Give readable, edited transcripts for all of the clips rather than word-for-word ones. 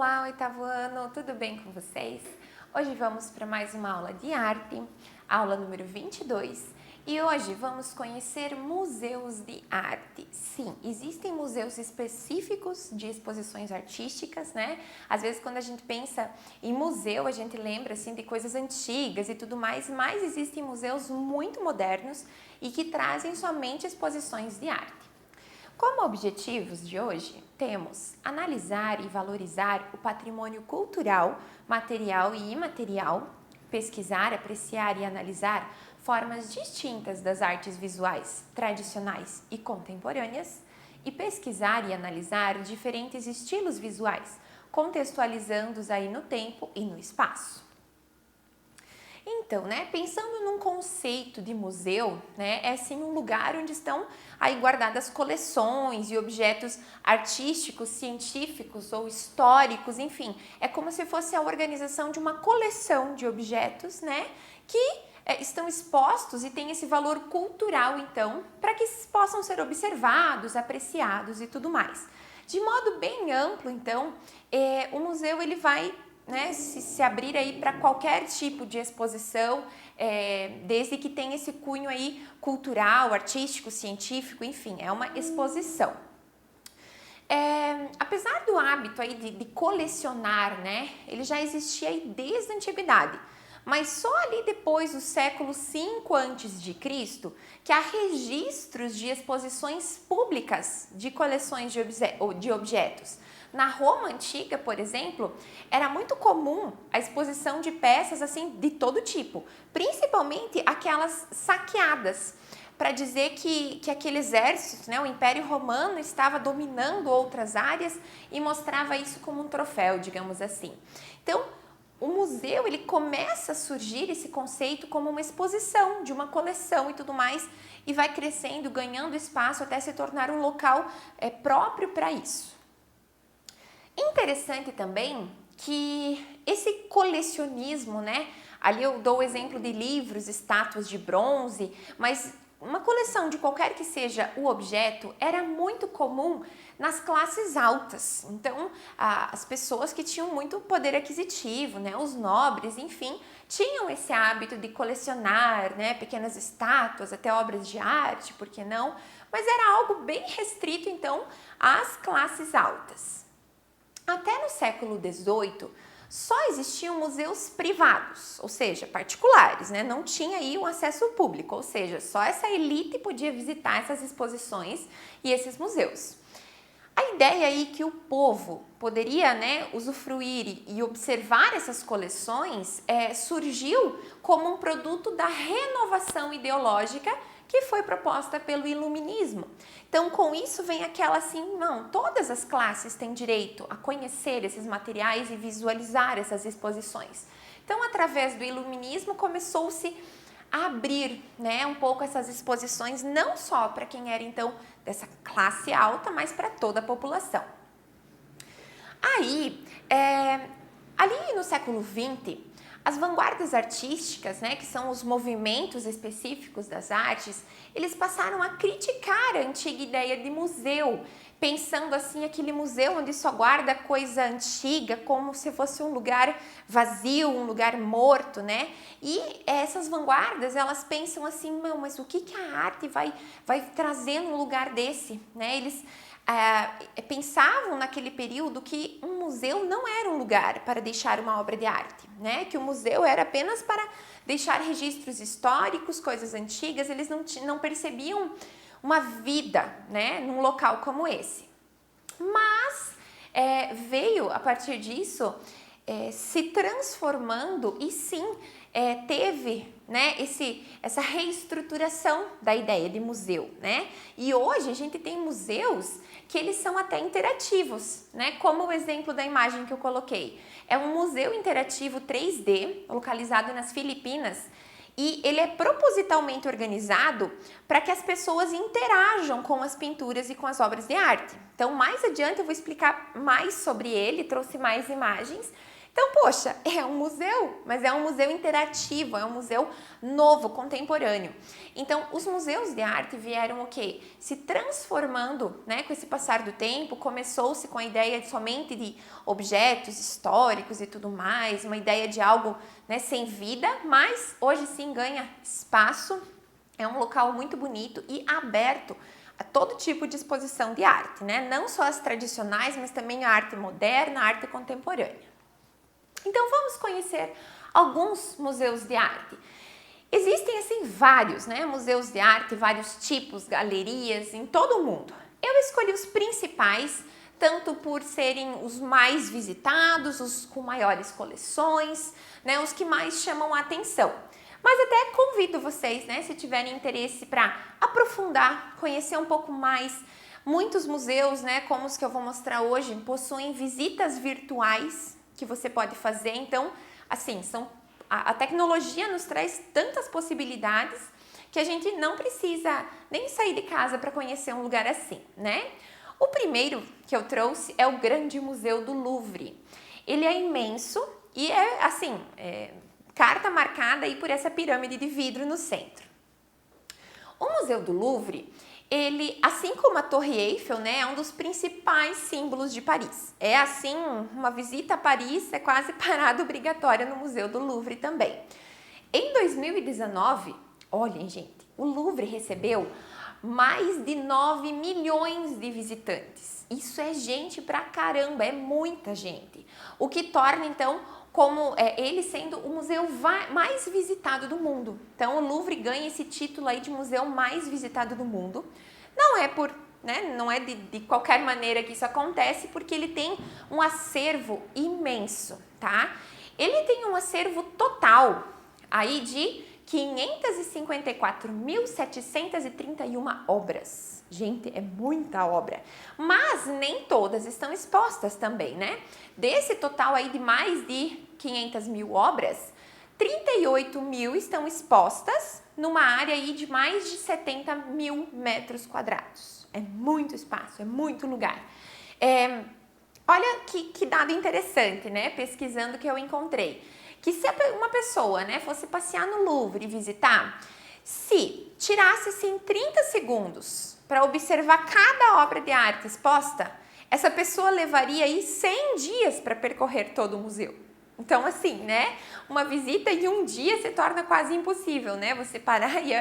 Olá, oitavo ano, tudo bem com vocês? Hoje vamos para mais uma aula de arte, aula número 22, e hoje vamos conhecer museus de arte. Sim, existem museus específicos de exposições artísticas, né? Às vezes quando a gente pensa em museu, a gente lembra assim de coisas antigas e tudo mais, mas existem museus muito modernos e que trazem somente exposições de arte. Como objetivos de hoje, temos analisar e valorizar o patrimônio cultural, material e imaterial, pesquisar, apreciar e analisar formas distintas das artes visuais tradicionais e contemporâneas, e pesquisar e analisar diferentes estilos visuais, contextualizando-os aí no tempo e no espaço. Então, pensando num conceito de museu, é sim um lugar onde estão aí guardadas coleções e objetos artísticos, científicos ou históricos, enfim, é como se fosse a organização de uma coleção de objetos, que estão expostos e têm esse valor cultural, então, para que possam ser observados, apreciados e tudo mais. De modo bem amplo, então, o museu ele vai se abrir aí para qualquer tipo de exposição, desde que tenha esse cunho aí cultural, artístico, científico, enfim, é uma exposição. Apesar do hábito aí de colecionar, ele já existia aí desde a antiguidade, mas só ali depois do século V a.C. que há registros de exposições públicas de coleções de objetos. Na Roma antiga, por exemplo, era muito comum a exposição de peças assim de todo tipo, principalmente aquelas saqueadas, para dizer que aquele exército, o Império Romano, estava dominando outras áreas e mostrava isso como um troféu, digamos assim. Então, o museu ele começa a surgir esse conceito como uma exposição de uma coleção e tudo mais, e vai crescendo, ganhando espaço até se tornar um local próprio para isso. Interessante também que esse colecionismo, ali eu dou o exemplo de livros, estátuas de bronze, mas uma coleção de qualquer que seja o objeto era muito comum nas classes altas. Então, as pessoas que tinham muito poder aquisitivo, os nobres, enfim, tinham esse hábito de colecionar, pequenas estátuas, até obras de arte, por que não? Mas era algo bem restrito, então, às classes altas. Até no século XVIII, só existiam museus privados, ou seja, particulares, não tinha aí um acesso público, ou seja, só essa elite podia visitar essas exposições e esses museus. A ideia aí que o povo poderia usufruir e observar essas coleções surgiu como um produto da renovação ideológica que foi proposta pelo Iluminismo. Então, com isso vem aquela assim, não, todas as classes têm direito a conhecer esses materiais e visualizar essas exposições. Então, através do Iluminismo, começou-se a abrir, um pouco essas exposições, não só para quem era, então, dessa classe alta, mas para toda a população. Aí, ali no século XX, as vanguardas artísticas, que são os movimentos específicos das artes, eles passaram a criticar a antiga ideia de museu, pensando assim aquele museu onde só guarda coisa antiga, como se fosse um lugar vazio, um lugar morto, E essas vanguardas, elas pensam assim, não, mas o que a arte vai trazer num lugar desse, Eles pensavam naquele período que um museu não era um lugar para deixar uma obra de arte, que o museu era apenas para deixar registros históricos, coisas antigas, eles não percebiam uma vida, num local como esse. Mas veio, a partir disso, se transformando e sim, teve essa reestruturação da ideia de museu, E hoje a gente tem museus que eles são até interativos, Como o exemplo da imagem que eu coloquei. É um museu interativo 3D, localizado nas Filipinas, e ele é propositalmente organizado para que as pessoas interajam com as pinturas e com as obras de arte. Então, mais adiante eu vou explicar mais sobre ele, trouxe mais imagens. Então, poxa, é um museu, mas é um museu interativo, é um museu novo, contemporâneo. Então, os museus de arte vieram o quê? Se transformando, né, com esse passar do tempo. Começou-se com a ideia somente de objetos históricos e tudo mais, uma ideia de algo, né, sem vida, mas hoje sim ganha espaço. É um local muito bonito e aberto a todo tipo de exposição de arte, né? Não só as tradicionais, mas também a arte moderna, a arte contemporânea. Então vamos conhecer alguns museus de arte. Existem assim vários, né? Museus de arte, vários tipos, galerias em todo o mundo. Eu escolhi os principais, tanto por serem os mais visitados, os com maiores coleções, né? Os que mais chamam a atenção. Mas até convido vocês, né, se tiverem interesse para aprofundar, conhecer um pouco mais. Muitos museus, né, como os que eu vou mostrar hoje, possuem visitas virtuais que você pode fazer. Então, assim, a tecnologia nos traz tantas possibilidades que a gente não precisa nem sair de casa para conhecer um lugar assim, né? O primeiro que eu trouxe é o Grande Museu do Louvre. Ele é imenso e é, assim, carta marcada aí por essa pirâmide de vidro no centro. O Museu do Louvre, ele, assim como a Torre Eiffel, né, é um dos principais símbolos de Paris. É assim, uma visita a Paris é quase parada obrigatória no Museu do Louvre também. Em 2019, olhem gente, o Louvre recebeu mais de 9 milhões de visitantes. Isso é gente pra caramba, é muita gente. O que torna então como ele sendo o museu mais visitado do mundo. Então o Louvre ganha esse título aí de museu mais visitado do mundo. Não é por, né, não é de qualquer maneira que isso acontece, porque ele tem um acervo imenso, tá? Ele tem um acervo total aí de 554.731 obras. Gente, é muita obra. Mas nem todas estão expostas também, né? Desse total aí de mais de 500 mil obras, 38 mil estão expostas numa área aí de mais de 70 mil metros quadrados. É muito espaço, é muito lugar. Olha que dado interessante, né? Pesquisando que eu encontrei. Que se uma pessoa, né, fosse passear no Louvre e visitar, se tirasse assim 30 segundos para observar cada obra de arte exposta, essa pessoa levaria aí 100 dias para percorrer todo o museu. Então, assim, né, uma visita em um dia se torna quase impossível, né, você parar e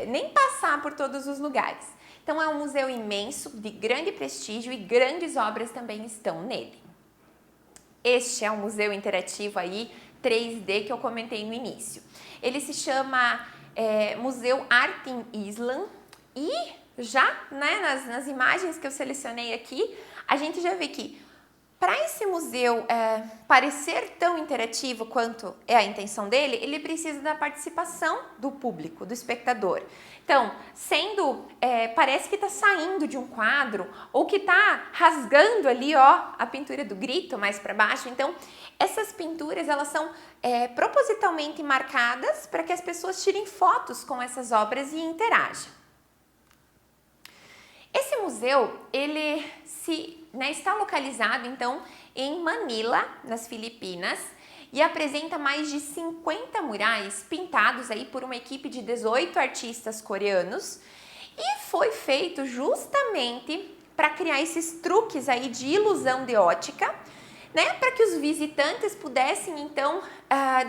nem passar por todos os lugares. Então, é um museu imenso, de grande prestígio, e grandes obras também estão nele. Este é um museu interativo aí, 3D, que eu comentei no início. Ele se chama Museu Art in Island e já, né, nas imagens que eu selecionei aqui, a gente já vê que para esse museu parecer tão interativo quanto é a intenção dele, ele precisa da participação do público, do espectador. Então, parece que está saindo de um quadro ou que está rasgando ali, ó, a pintura do grito mais para baixo. Então, essas pinturas, elas são propositalmente marcadas para que as pessoas tirem fotos com essas obras e interajam. Esse museu, ele está localizado, então, em Manila, nas Filipinas, e apresenta mais de 50 murais pintados aí por uma equipe de 18 artistas coreanos, e foi feito justamente para criar esses truques aí de ilusão de ótica, né, para que os visitantes pudessem, então,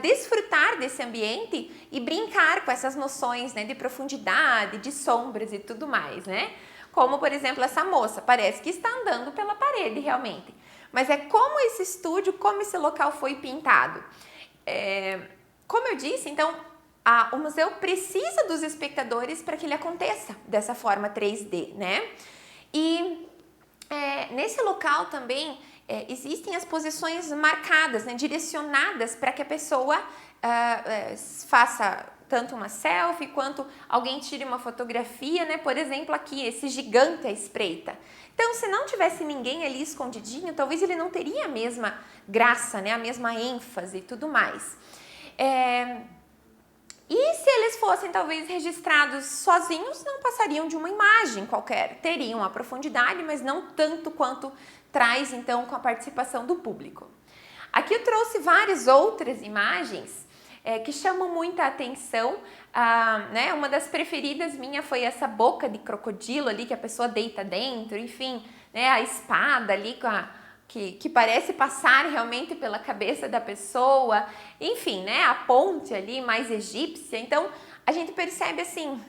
desfrutar desse ambiente e brincar com essas noções, né, de profundidade, de sombras e tudo mais, né? Como, por exemplo, essa moça, parece que está andando pela parede, realmente. Mas é como esse estúdio, como esse local foi pintado. Como eu disse, então, o museu precisa dos espectadores para que ele aconteça dessa forma 3D, né? E nesse local também existem as posições marcadas, né, direcionadas para que a pessoa faça tanto uma selfie quanto alguém tire uma fotografia, né? Por exemplo, aqui, esse gigante à espreita. Então, se não tivesse ninguém ali escondidinho, talvez ele não teria a mesma graça, né? A mesma ênfase e tudo mais. E se eles fossem, talvez, registrados sozinhos, não passariam de uma imagem qualquer. Teriam a profundidade, mas não tanto quanto traz, então, com a participação do público. Aqui eu trouxe várias outras imagens que chamam muita atenção. Né? Uma das preferidas minha foi essa boca de crocodilo ali, que a pessoa deita dentro, enfim, né? A espada ali que parece passar realmente pela cabeça da pessoa, enfim, né? A ponte ali mais egípcia. Então, a gente percebe assim,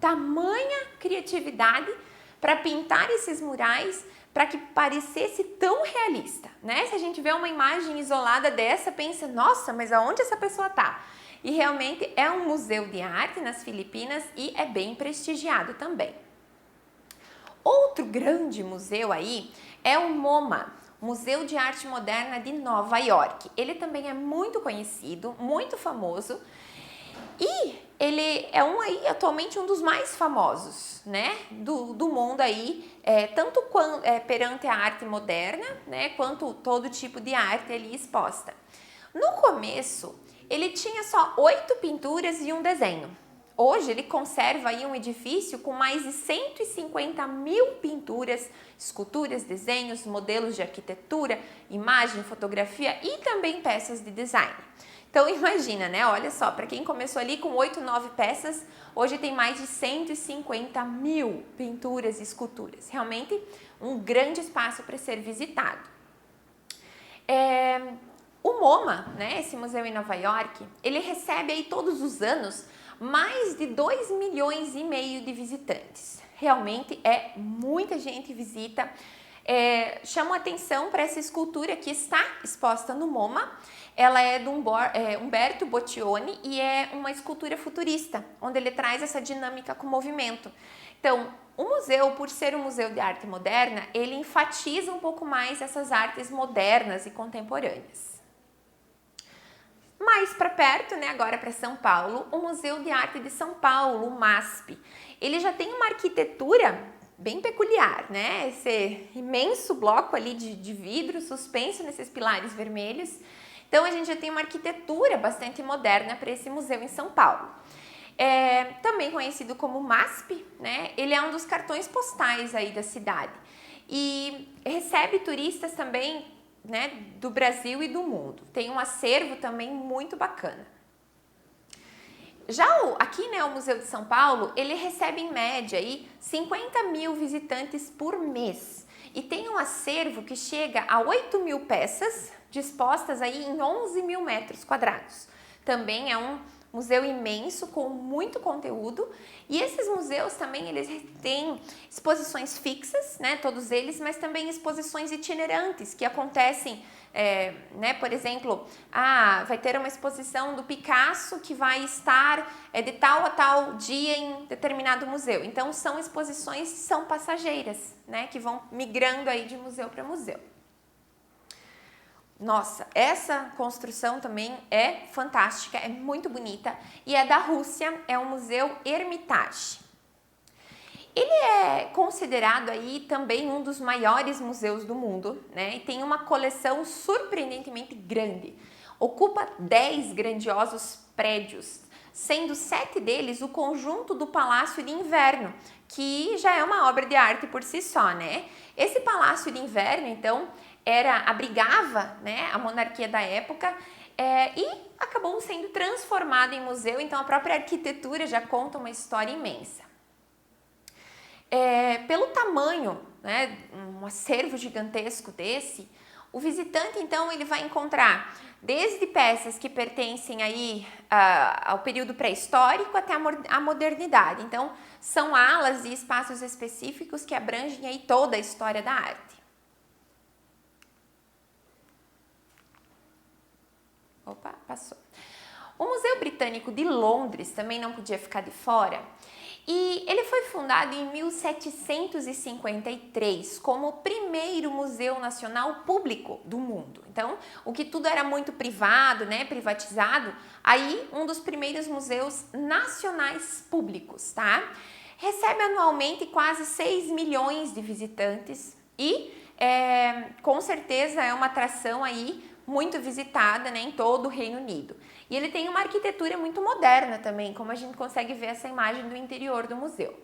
tamanha criatividade para pintar esses murais, para que parecesse tão realista, né? Se a gente vê uma imagem isolada dessa, pensa, nossa, mas aonde essa pessoa tá? E realmente é um museu de arte nas Filipinas e é bem prestigiado também. Outro grande museu aí é o MoMA, Museu de Arte Moderna de Nova York. Ele também é muito conhecido, muito famoso e ele é atualmente um dos mais famosos, né, do mundo aí, tanto perante a arte moderna, né, quanto todo tipo de arte ali exposta. No começo, ele tinha só 8 pinturas e um desenho. Hoje ele conserva aí um edifício com mais de 150 mil pinturas, esculturas, desenhos, modelos de arquitetura, imagem, fotografia e também peças de design. Então imagina, né? Olha só, para quem começou ali com 8, 9 peças, hoje tem mais de 150 mil pinturas e esculturas. Realmente um grande espaço para ser visitado. O MoMA, né, esse museu em Nova York, ele recebe aí todos os anos mais de 2,5 milhões de visitantes. Realmente muita gente visita. Chama atenção para essa escultura que está exposta no MoMA. Ela é do Umberto Boccioni e é uma escultura futurista, onde ele traz essa dinâmica com o movimento. Então, o museu, por ser um museu de arte moderna, ele enfatiza um pouco mais essas artes modernas e contemporâneas. Mais para perto, né, agora para São Paulo, o Museu de Arte de São Paulo, o MASP. Ele já tem uma arquitetura bem peculiar, né? Esse imenso bloco ali de vidro suspenso nesses pilares vermelhos. Então, a gente já tem uma arquitetura bastante moderna para esse museu em São Paulo. Também conhecido como MASP, né? Ele é um dos cartões postais aí da cidade e recebe turistas também, né, do Brasil e do mundo. Tem um acervo também muito bacana. Já aqui, né, o Museu de São Paulo, ele recebe em média aí 50 mil visitantes por mês e tem um acervo que chega a 8 mil peças dispostas aí em 11 mil metros quadrados. Também é um museu imenso com muito conteúdo e esses museus também eles têm exposições fixas, né, todos eles, mas também exposições itinerantes que acontecem, né, por exemplo, vai ter uma exposição do Picasso que vai estar de tal a tal dia em determinado museu. Então são exposições que são passageiras, né, que vão migrando aí de museu para museu. Nossa, essa construção também é fantástica, é muito bonita e é da Rússia, é o Museu Hermitage. Ele é considerado aí também um dos maiores museus do mundo, né? E tem uma coleção surpreendentemente grande. Ocupa 10 grandiosos prédios, sendo 7 deles o conjunto do Palácio de Inverno, que já é uma obra de arte por si só, né? Esse Palácio de Inverno, então, abrigava, né, a monarquia da época e acabou sendo transformado em museu, então a própria arquitetura já conta uma história imensa. Pelo tamanho, né, um acervo gigantesco desse, o visitante então ele vai encontrar desde peças que pertencem aí ao período pré-histórico até a modernidade. Então são alas e espaços específicos que abrangem aí toda a história da arte. Opa, passou. O Museu Britânico de Londres também não podia ficar de fora e ele foi fundado em 1753 como o primeiro museu nacional público do mundo. Então, o que tudo era muito privado, né, privatizado, aí um dos primeiros museus nacionais públicos, tá? Recebe anualmente quase 6 milhões de visitantes e com certeza é uma atração aí muito visitada, né, em todo o Reino Unido. E ele tem uma arquitetura muito moderna também, como a gente consegue ver essa imagem do interior do museu.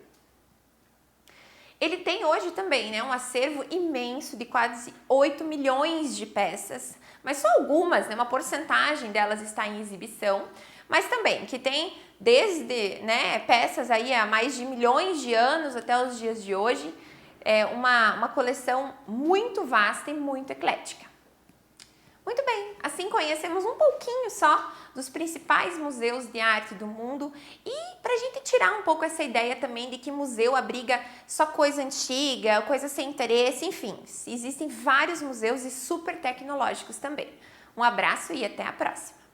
Ele tem hoje também, né, um acervo imenso de quase 8 milhões de peças, mas só algumas, né, uma porcentagem delas está em exibição, mas também que tem desde, né, peças aí há mais de milhões de anos até os dias de hoje, uma coleção muito vasta e muito eclética. Muito bem, assim conhecemos um pouquinho só dos principais museus de arte do mundo e para a gente tirar um pouco essa ideia também de que museu abriga só coisa antiga, coisa sem interesse, enfim, existem vários museus e super tecnológicos também. Um abraço e até a próxima!